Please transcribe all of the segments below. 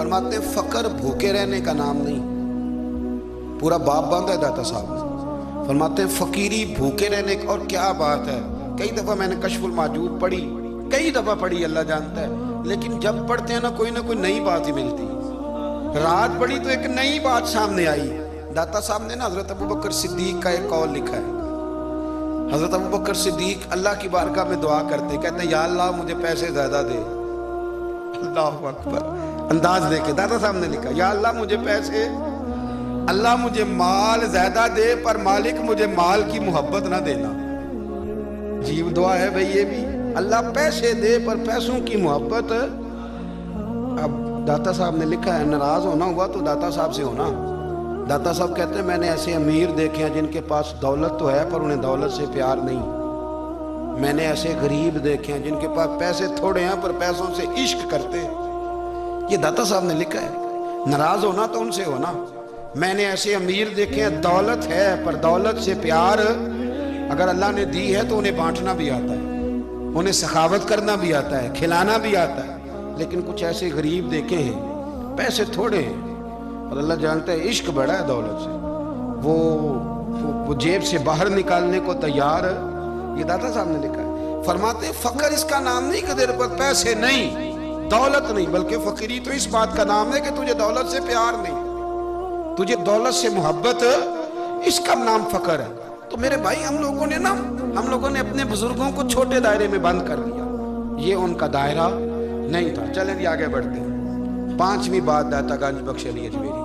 فرماتے ہیں فقر بھوکے رہنے کا نام نہیں، پورا باب باندھا ہے داتا صاحب نے۔ فرماتے ہیں فقیری بھوکے رہنے کا، اور کیا بات ہے، کئی دفعہ میں نے کشف الموجود پڑھی، کئی دفعہ پڑھی، اللہ جانتا ہے، لیکن جب پڑھتے ہیں نا کوئی نئی بات ہی ملتی۔ رات پڑھی تو ایک نئی بات سامنے آئی۔ داتا صاحب نے نا حضرت ابوبکر صدیق کا ایک قول لکھا ہے۔ حضرت ابوبکر صدیق اللہ کی بارگاہ میں دعا کرتے، کہتے ہیں یا اللہ مجھے پیسے زیادہ دے۔ اللہ اکبر، انداز دیکھے داتا صاحب نے لکھا، یا اللہ مجھے پیسے، اللہ مجھے مال زیادہ دے، پر مالک مجھے مال کی محبت نہ دینا۔ عجیب دعا ہے بھئی یہ بھی، اللہ پیسے دے پر پیسوں کی محبت۔ اب داتا صاحب نے لکھا ہے ناراض ہونا ہوا تو داتا صاحب سے ہونا۔ داتا صاحب کہتے ہیں میں نے ایسے امیر دیکھے ہیں جن کے پاس دولت تو ہے پر انہیں دولت سے پیار نہیں، میں نے ایسے غریب دیکھے ہیں جن کے پاس پیسے تھوڑے ہیں پر پیسوں سے عشق کرتے ہیں۔ یہ داتا صاحب نے لکھا ہے، ناراض ہونا تو ان سے ہونا۔ میں نے ایسے امیر دیکھے ہیں دولت ہے پر دولت سے پیار اگر اللہ نے دی ہے تو انہیں بانٹنا بھی آتا ہے، انہیں سخاوت کرنا بھی آتا ہے، کھلانا بھی آتا ہے، لیکن کچھ ایسے غریب دیکھے ہیں پیسے تھوڑے ہیں اور اللہ جانتا ہے عشق بڑا ہے دولت سے، وہ جیب سے باہر نکالنے کو تیار ہے۔ یہ داتا صاحب نے لکھا ہے۔ فرماتے ہیں فقر اس کا نام نہیں کہ تیرے پاس پیسے نہیں، دولت نہیں، بلکہ فقیری تو اس بات کا نام ہے کہ تجھے دولت سے پیار نہیں، تجھے دولت سے محبت، اس کا نام فقر ہے۔ تو میرے بھائی ہم لوگوں نے اپنے بزرگوں کو چھوٹے دائرے میں بند کر دیا، یہ ان کا دائرہ نہیں تھا۔ چلیں جی آگے بڑھتے ہیں۔ پانچویں بات داتا گنج بخش علی اجمیری،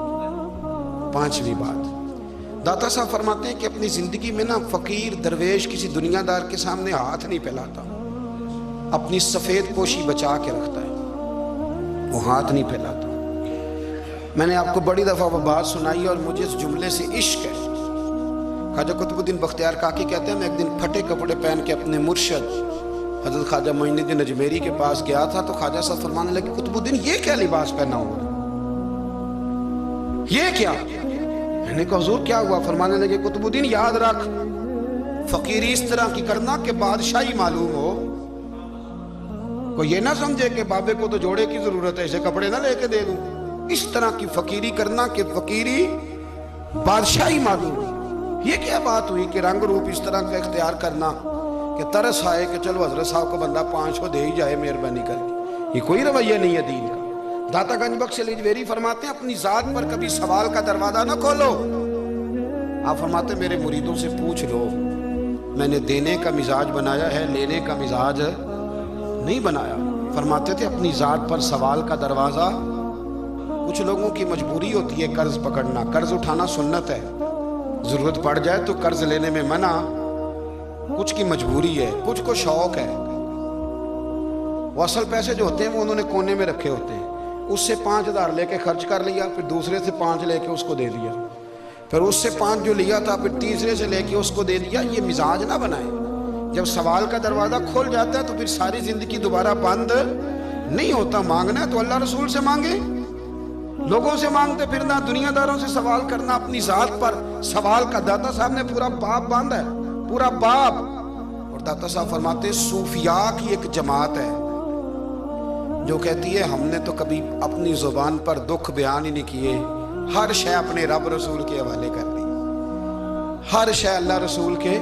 پانچویں بات داتا صاحب فرماتے ہیں کہ اپنی زندگی میں نا فقیر درویش کسی دنیا دار کے سامنے ہاتھ نہیں پھیلاتا، اپنی سفید پوشی بچا کے رکھتا ہے، وہ ہاتھ نہیں پھیلاتا۔ میں نے آپ کو بڑی دفعہ وہ بات سنائی اور مجھے اس جملے سے عشق ہے۔ خواجہ قطب الدین بختیار کاکی کہتے ہیں میں ایک دن پھٹے کپڑے پہن کے اپنے مرشد حضرت خواجہ معین الدین اجمیری کے پاس گیا تھا تو خواجہ صاحب فرمانے لگے قطب الدین یہ کیا لباس پہنا ہوا، یہ کیا؟ میں نے کہا حضور کیا ہوا؟ فرمانے لگے قطب الدین یاد رکھ فقیری اس طرح کی کرنا کہ بادشاہی معلوم ہو، کوئی یہ نہ سمجھے کہ بابے کو تو جوڑے کی ضرورت ہے اسے کپڑے نہ لے کے دے دوں، اس طرح کی فقیری کرنا کہ فقیری بادشاہی معلوم ہو۔ یہ کیا بات ہوئی کہ رنگ روپ اس طرح کا اختیار کرنا کہ ترس آئے کہ چلو حضرت صاحب کو بندہ 500 دے ہی جائے مہربانی کر کے، یہ کوئی رویہ نہیں ہے دین کا۔ داتا گنج بخش علی اجمیری فرماتے ہیں اپنی ذات پر کبھی سوال کا دروازہ نہ کھولو۔ آپ فرماتے ہیں میرے مریدوں سے پوچھ لو، میں نے دینے کا مزاج بنایا ہے، لینے کا مزاج نہیں بنایا۔ فرماتے تھے اپنی ذات پر سوال کا دروازہ، کچھ لوگوں کی مجبوری ہوتی ہے قرض پکڑنا، قرض اٹھانا سنت ہے، ضرورت پڑ جائے تو قرض لینے میں منع، کچھ کی مجبوری ہے، کچھ کو شوق ہے، وہ اصل پیسے جو ہوتے ہیں وہ انہوں نے کونے میں رکھے ہوتے ہیں، اس سے 5000 لے کے خرچ کر لیا، پھر دوسرے سے 5 لے کے اس کو دے دیا، پھر اس سے 5 جو لیا تھا پھر تیسرے سے لے کے اس کو دے دیا۔ یہ مزاج نہ بنائے، جب سوال کا دروازہ کھول جاتا ہے تو پھر ساری زندگی دوبارہ بند نہیں ہوتا۔ مانگنا ہے تو اللہ رسول سے مانگے، لوگوں سے مانگتے پھرنا، دنیا داروں سے سوال کرنا، اپنی ذات پر سوال کا داتا صاحب نے پورا باب باندھا ہے، پورا باب۔ اور داتا صاحب فرماتے صوفیاء کی ایک جماعت ہے جو کہتی ہے ہم نے تو کبھی اپنی زبان پر دکھ بیان ہی نہیں کیے، ہر شے اپنے رب رسول کے حوالے کر دی، ہر شے اللہ رسول کے۔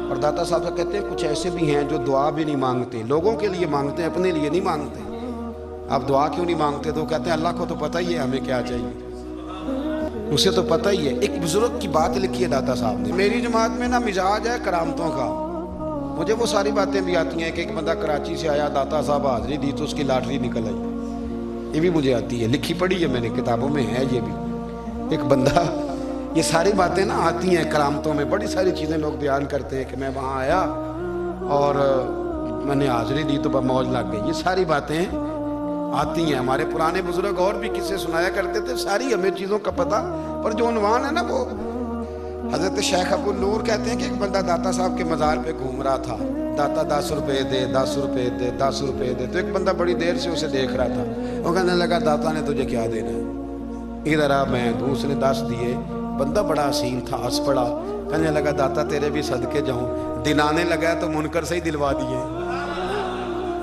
اور داتا صاحب کہتے ہیں کچھ ایسے بھی ہیں جو دعا بھی نہیں مانگتے، لوگوں کے لیے مانگتے ہیں، اپنے لیے نہیں مانگتے۔ آپ دعا کیوں نہیں مانگتے؟ تو کہتے ہیں اللہ کو تو پتہ ہی ہے ہمیں کیا چاہیے، اسے تو پتہ ہی ہے۔ ایک بزرگ کی بات لکھی ہے داتا صاحب نے، میری جماعت میں نا مزاج ہے کرامتوں کا، مجھے وہ ساری باتیں بھی آتی ہیں کہ ایک بندہ کراچی سے آیا، داتا صاحب حاضری دی تو اس کی لاٹری نکل آئی، یہ بھی مجھے آتی ہے، لکھی پڑھی ہے میں نے، کتابوں میں ہے یہ بھی۔ ایک بندہ، یہ ساری باتیں نا آتی ہیں کرامتوں میں، بڑی ساری چیزیں لوگ بیان کرتے ہیں کہ میں وہاں آیا اور میں نے حاضری دی تو موج لگ گئی، یہ ساری باتیں آتی ہیں۔ ہمارے پرانے بزرگ اور بھی قصے سنایا کرتے تھے، ساری ہمیں چیزوں کا پتہ، پر جو عنوان ہے نا وہ حضرت شیخ ابو نور کہتے ہیں کہ ایک بندہ داتا صاحب کے مزار پہ گھوم رہا تھا، داتا 10 روپے دے، 10 روپے دے، 10 روپے دے، تو ایک بندہ بڑی دیر سے اسے دیکھ رہا تھا، وہ کہنے لگا داتا نے تجھے کیا دینا ہے، ادھر آ، میں تو اس نے 10 دیے۔ بندہ بڑا حسین تھا، ہنس پڑا، کہنے لگا داتا تیرے بھی صدقے جاؤں، دلانے لگا تو منکر سے ہی دلوا دیے،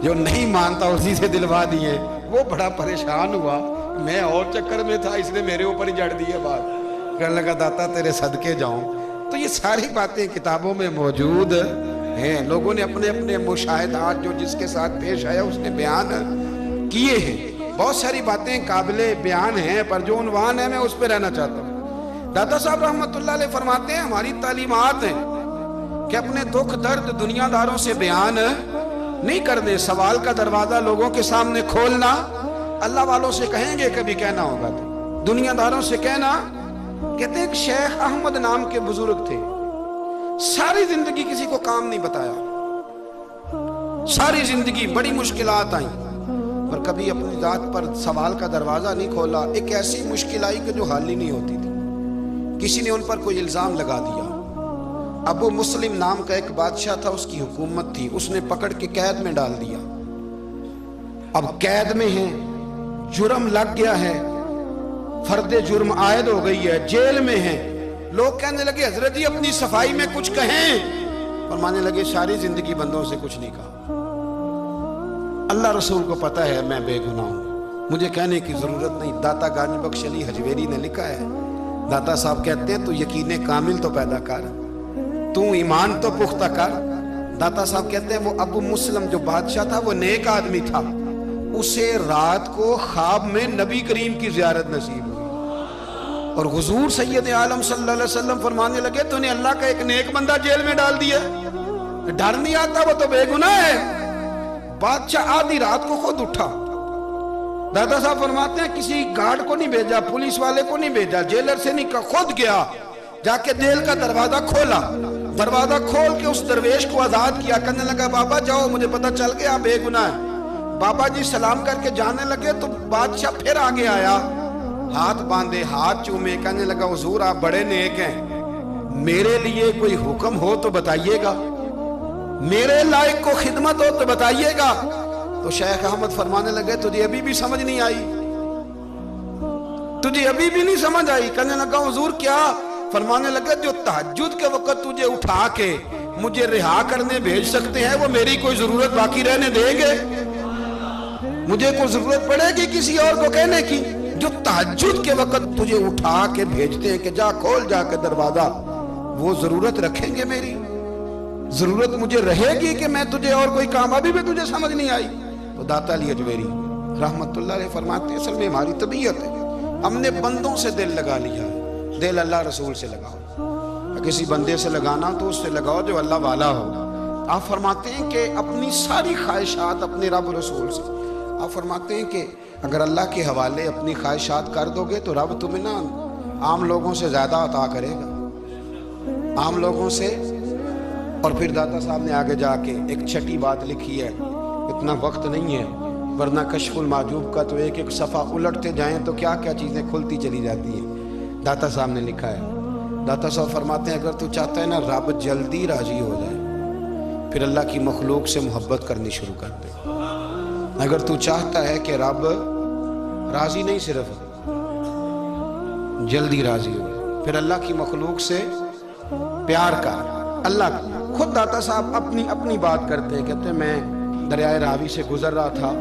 جو نہیں مانتا اسی سے دلوا دیے۔ وہ بڑا پریشان ہوا، میں اور چکر میں تھا، اس نے میرے اوپر ہی جڑ دیے بات. کہنے لگا داتا تیرے صدقے جاؤں. تو یہ ساری باتیں کتابوں میں موجود ہیں، لوگوں نے اپنے اپنے مشاہدات جو جس کے ساتھ پیش آیا اس نے بیان کیے ہیں. بہت ساری باتیں قابل بیان ہیں، پر جو عنوان ہے میں اس پہ رہنا چاہتا ہوں. داتا صاحب رحمت اللہ علیہ فرماتے ہیں ہماری تعلیمات ہیں کہ اپنے دکھ درد دنیا داروں سے بیان نہیں کرنے، سوال کا دروازہ لوگوں کے سامنے کھولنا. اللہ والوں سے کہیں گے کبھی کہنا ہوگا تو دنیا داروں سے کہنا. کہتے ہیں کہ شیخ احمد نام کے بزرگ تھے، ساری زندگی کسی کو کام نہیں بتایا، ساری زندگی بڑی مشکلات آئیں، پر کبھی اپنی ذات پر سوال کا دروازہ نہیں کھولا. ایک ایسی مشکل آئی کہ جو حل ہی نہیں ہوتی تھی. کسی نے ان پر کوئی الزام لگا دیا. ابو مسلم نام کا ایک بادشاہ تھا، اس کی حکومت تھی، اس نے پکڑ کے قید میں ڈال دیا. اب قید میں ہیں، جرم لگ گیا ہے، فرد جرم عائد ہو گئی ہے، جیل میں ہیں. لوگ کہنے لگے حضرت جی اپنی صفائی میں کچھ کہیں. فرمانے لگے ساری زندگی بندوں سے کچھ نہیں کہا، اللہ رسول کو پتہ ہے میں بے گناہ ہوں، مجھے کہنے کی ضرورت نہیں. داتا گانی بخش علی حجویری نے لکھا ہے، داتا صاحب کہتے ہیں تو یقین کامل تو پیدا کر، تو ایمان تو پختہ کر. داتا صاحب کہتے ہیں وہ ابو مسلم جو بادشاہ تھا وہ نیک آدمی تھا، اسے رات کو خواب میں نبی کریم کی زیارت نصیب ہوئی، اور حضور سید عالم صلی اللہ علیہ وسلم فرمانے لگے تو نے اللہ کا ایک نیک بندہ جیل میں ڈال دیا، ڈر نہیں آتا، وہ تو بے گناہ ہے. بادشاہ آدھی رات کو خود اٹھا. دادا صاحب فرماتے ہیں کسی گارڈ کو نہیں بھیجا، پولیس والے کو نہیں بھیجا، جیلر سے نہیں کہا، خود گیا، جا کے جیل کا دروازہ کھولا. دروازہ کھول کے اس درویش کو آزاد کیا. کہنے لگا بابا جاؤ، مجھے پتہ چل گیا آپ بے گناہ ہیں. بابا جی سلام کر کے جانے لگے تو بادشاہ پھر آگے آیا، ہاتھ باندھے، ہاتھ چومے. کہنے لگا حضور آپ بڑے نیک ہیں، میرے لیے کوئی حکم ہو تو بتائیے گا، میرے لائق کو خدمت ہو تو بتائیے گا. تو شیخ احمد فرمانے لگے تجھے ابھی بھی سمجھ نہیں آئی، تجھے ابھی بھی نہیں سمجھ آئی. کہنے لگا حضور کیا؟ فرمانے لگے جو تہجد کے وقت تجھے اٹھا کے مجھے رہا کرنے بھیج سکتے ہیں وہ میری کوئی ضرورت باقی رہنے دیں گے؟ مجھے کوئی ضرورت پڑے گی کسی اور کو کہنے کی؟ جو تہجد کے وقت تجھے اٹھا کے بھیجتے ہیں کہ جا کھول جا کے دروازہ، وہ ضرورت رکھیں گے میری؟ ضرورت مجھے رہے گی کہ میں تجھے اور کوئی کام؟ ابھی بھی تجھے سمجھ نہیں آئی. تو داتا علی حجویری رحمت اللہ علیہ فرماتے ہیں اصل میں ہماری طبیعت ہے، ہم نے بندوں سے دل لگا لیا ہے. دل اللہ رسول سے لگاؤ، کسی بندے سے لگانا تو اس سے لگاؤ جو اللہ والا ہو. آپ فرماتے ہیں کہ اپنی ساری خواہشات اپنے رب رسول سے، آپ فرماتے ہیں کہ اگر اللہ کے حوالے اپنی خواہشات کر دو گے تو رب تمہیں نا عام لوگوں سے زیادہ عطا کرے گا، عام لوگوں سے. اور پھر داتا صاحب نے آگے جا کے ایک چھٹی بات لکھی ہے، اتنا وقت نہیں ہے ورنہ کشف المعجوب کا تو ایک ایک صفحہ الٹتے جائیں تو کیا کیا چیزیں کھلتی چلی جاتی ہیں. داتا صاحب نے لکھا ہے، داتا صاحب فرماتے ہیں اگر تو چاہتا ہے نا رب جلدی راضی ہو جائے پھر اللہ کی مخلوق سے محبت کرنی شروع کر دے. اگر تو چاہتا ہے کہ رب راضی نہیں صرف جلدی راضی ہو پھر اللہ کی مخلوق سے پیار کر. اللہ خود داتا صاحب اپنی بات کرتے ہیں، کہتے ہیں میں دریائے راوی سے گزر رہا تھا،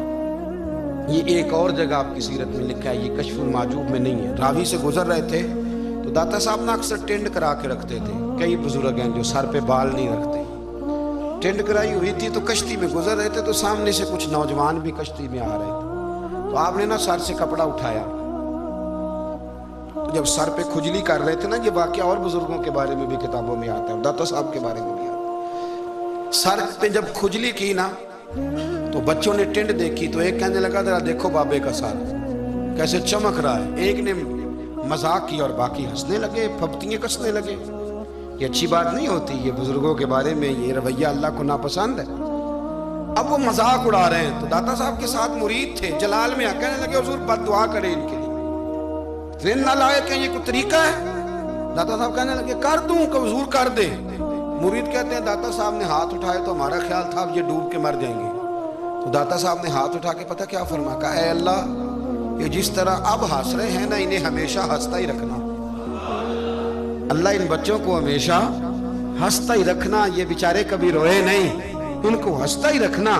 یہ ایک اور جگہ آپ کی سیرت میں لکھا ہے، یہ کشف المعجوب میں نہیں ہے. راوی سے گزر رہے تھے تو داتا صاحب نے اکثر ٹینڈ کرا کے رکھتے تھے. کئی بزرگ ہیں جو سر پہ بال نہیں رکھتے، ٹینڈ کرائی ہوئی تھی تو کشتی میں گزر رہے تھے تو سامنے سے کچھ نوجوان بھی کشتی میں آ رہے تھے. تو آپ نے نا سر سے کپڑا اٹھایا، تو جب سر پہ کھجلی کر رہے تھے نا، یہ واقعہ اور بزرگوں کے بارے میں بھی کتابوں میں آتا ہے، داتا صاحب کے بارے میں بھی آتا ہے. سر پہ جب کھجلی کی نا تو بچوں نے ٹینڈ دیکھی تو ایک کہنے لگا ذرا دیکھو بابے کا سر کیسے چمک رہا ہے. ایک نے مذاق کی اور باقی ہنسنے لگے، پھپتیاں کسنے لگے. یہ اچھی بات نہیں ہوتی، یہ بزرگوں کے بارے میں یہ رویہ اللہ کو ناپسند ہے. اب وہ مذاق اڑا رہے ہیں تو داتا صاحب کے ساتھ مرید تھے جلال میں کہنے لگے حضور بد دعا کریں ان کے لیے، ذہن نہ لائے کہ یہ کوئی طریقہ ہے. داتا صاحب کہنے لگے کر دوں کہ حضور کر دے. مرید کہتے ہیں داتا صاحب نے ہاتھ اٹھائے تو ہمارا خیال تھا اب یہ ڈوب کے مر جائیں گے. تو داتا صاحب نے ہاتھ اٹھا کے پتہ کیا فرمایا، کہا اے اللہ یہ جس طرح اب ہنس رہے ہیں نا انہیں ہمیشہ ہنستا ہی رکھنا. اللہ ان بچوں کو ہمیشہ ہنستا ہی رکھنا، یہ بیچارے کبھی روئے نہیں، ان کو ہنستا ہی رکھنا.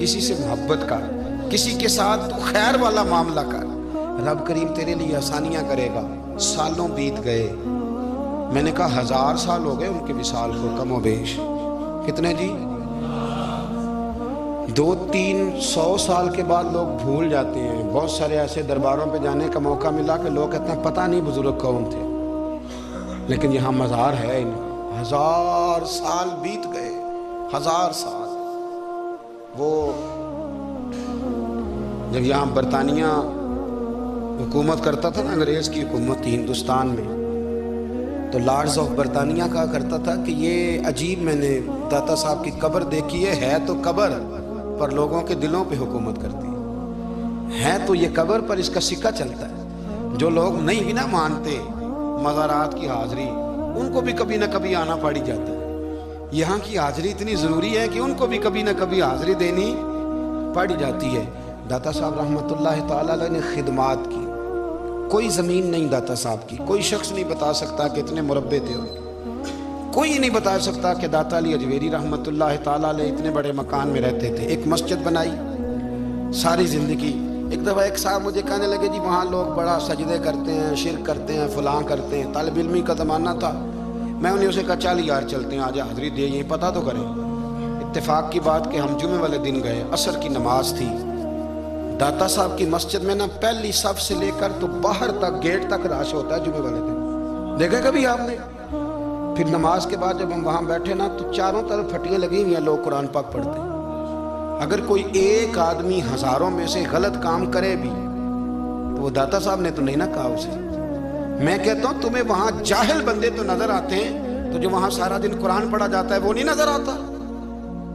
کسی سے محبت کر، کسی کے ساتھ تو خیر والا معاملہ کر، رب کریم تیرے لیے آسانیاں کرے گا۔ سالوں بیت گئے، میں نے کہا 1000 سال ہو گئے ان کے وصال کو کم و بیش۔ کتنے جی؟ 200-300 سال کے بعد لوگ بھول جاتے ہیں۔ بہت سارے ایسے درباروں پہ جانے کا موقع ملا کہ لوگ کہتے ہیں پتہ نہیں بزرگ کون تھے، لیکن یہاں مزار ہے ان کا۔ 1000 سال بیت گئے، 1000 سال۔ وہ جب یہاں برطانیہ حکومت کرتا تھا نا، انگریز کی حکومت تھی ہندوستان میں، تو لارڈز آف برطانیہ کہا کرتا تھا کہ یہ عجیب، میں نے داتا صاحب کی قبر دیکھی ہے تو قبر پر لوگوں کے دلوں پہ حکومت کرتی ہے تو یہ قبر پر اس کا سکہ چلتا ہے۔ جو لوگ نہیں بھی نہ مانتے مزارات کی حاضری، ان کو بھی کبھی نہ کبھی آنا پڑ جاتا ہے۔ یہاں کی حاضری اتنی ضروری ہے کہ ان کو بھی کبھی نہ کبھی حاضری دینی پڑ جاتی ہے۔ داتا صاحب رحمۃ اللہ تعالی علیہ نے خدمات کی، کوئی زمین نہیں داتا صاحب کی، کوئی شخص نہیں بتا سکتا کہ اتنے مربع تھے، کوئی نہیں بتا سکتا کہ داتا علی اجویری رحمۃ اللہ تعالیٰ علیہ اتنے بڑے مکان میں رہتے تھے۔ ایک مسجد بنائی ساری زندگی۔ ایک دفعہ ایک صاحب مجھے کہنے لگے جی وہاں لوگ بڑا سجدے کرتے ہیں، شرک کرتے ہیں، فلاں کرتے ہیں، طالب علمی کا زمانہ تھا۔ میں انہیں اسے کہا چل یار چلتے ہیں، آج حاضری دے، یہ پتہ تو کریں۔ اتفاق کی بات کہ ہم جمعے والے دن گئے، عصر کی نماز تھی۔ داتا صاحب کی مسجد میں نا پہلی صف سے لے کر تو باہر تک گیٹ تک رش ہوتا ہے جمعے والے دن، دیکھا کبھی آپ نے؟ پھر نماز کے بعد جب ہم وہاں بیٹھے نا تو چاروں طرف پھٹیاں لگی ہوئی ہیں، لوگ قرآن پاک پڑھتے ہیں۔ اگر کوئی ایک آدمی ہزاروں میں سے غلط کام کرے بھی تو وہ داتا صاحب نے تو نہیں نہ کہا اسے۔ میں کہتا ہوں تمہیں وہاں جاہل بندے تو نظر آتے ہیں، تو جو وہاں سارا دن قرآن پڑھا جاتا ہے وہ نہیں نظر آتا؟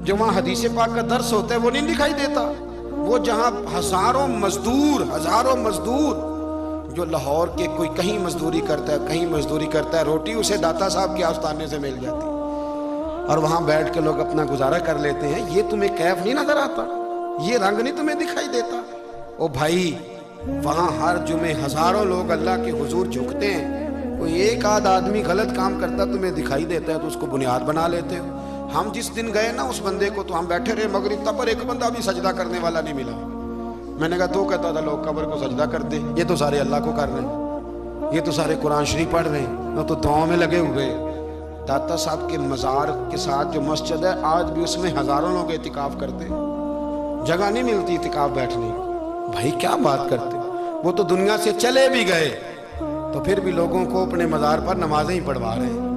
جو وہاں حدیث پاک کا درس ہوتا ہے وہ نہیں دکھائی دیتا؟ وہ جہاں ہزاروں مزدور جو لاہور کے کوئی کہیں مزدوری کرتا ہے، کہیں مزدوری کرتا ہے، روٹی اسے داتا صاحب کے آستانے سے مل جاتی اور وہاں بیٹھ کے لوگ اپنا گزارا کر لیتے ہیں، یہ تمہیں کیف نہیں نظر آتا؟ یہ رنگ نہیں تمہیں دکھائی دیتا؟ او بھائی، وہاں ہر جمعے ہزاروں لوگ اللہ کے حضور جھکتے ہیں، کوئی ایک آدھ آدمی غلط کام کرتا تمہیں دکھائی دیتا ہے تو اس کو بنیاد بنا لیتے ہو۔ ہم جس دن گئے نا اس بندے کو تو ہم بیٹھے رہے مغرب تک، پر ایک بندہ بھی سجدہ کرنے والا نہیں ملا۔ میں نے کہا تو کہتا تھا لوگ قبر کو سجدہ کر دیں، یہ تو سارے اللہ کو کر رہے ہیں، یہ تو سارے قرآن شریف پڑھ رہے ہیں، وہ تو دعاؤں میں لگے ہوئے۔ داتا صاحب کے مزار کے ساتھ جو مسجد ہے آج بھی اس میں ہزاروں لوگ اعتکاف کرتے ہیں، جگہ نہیں ملتی اعتکاف بیٹھنے کی۔ بھائی کیا بات کرتے، وہ تو دنیا سے چلے بھی گئے تو پھر بھی لوگوں کو اپنے مزار پر نمازیں ہی پڑھوا رہے ہیں۔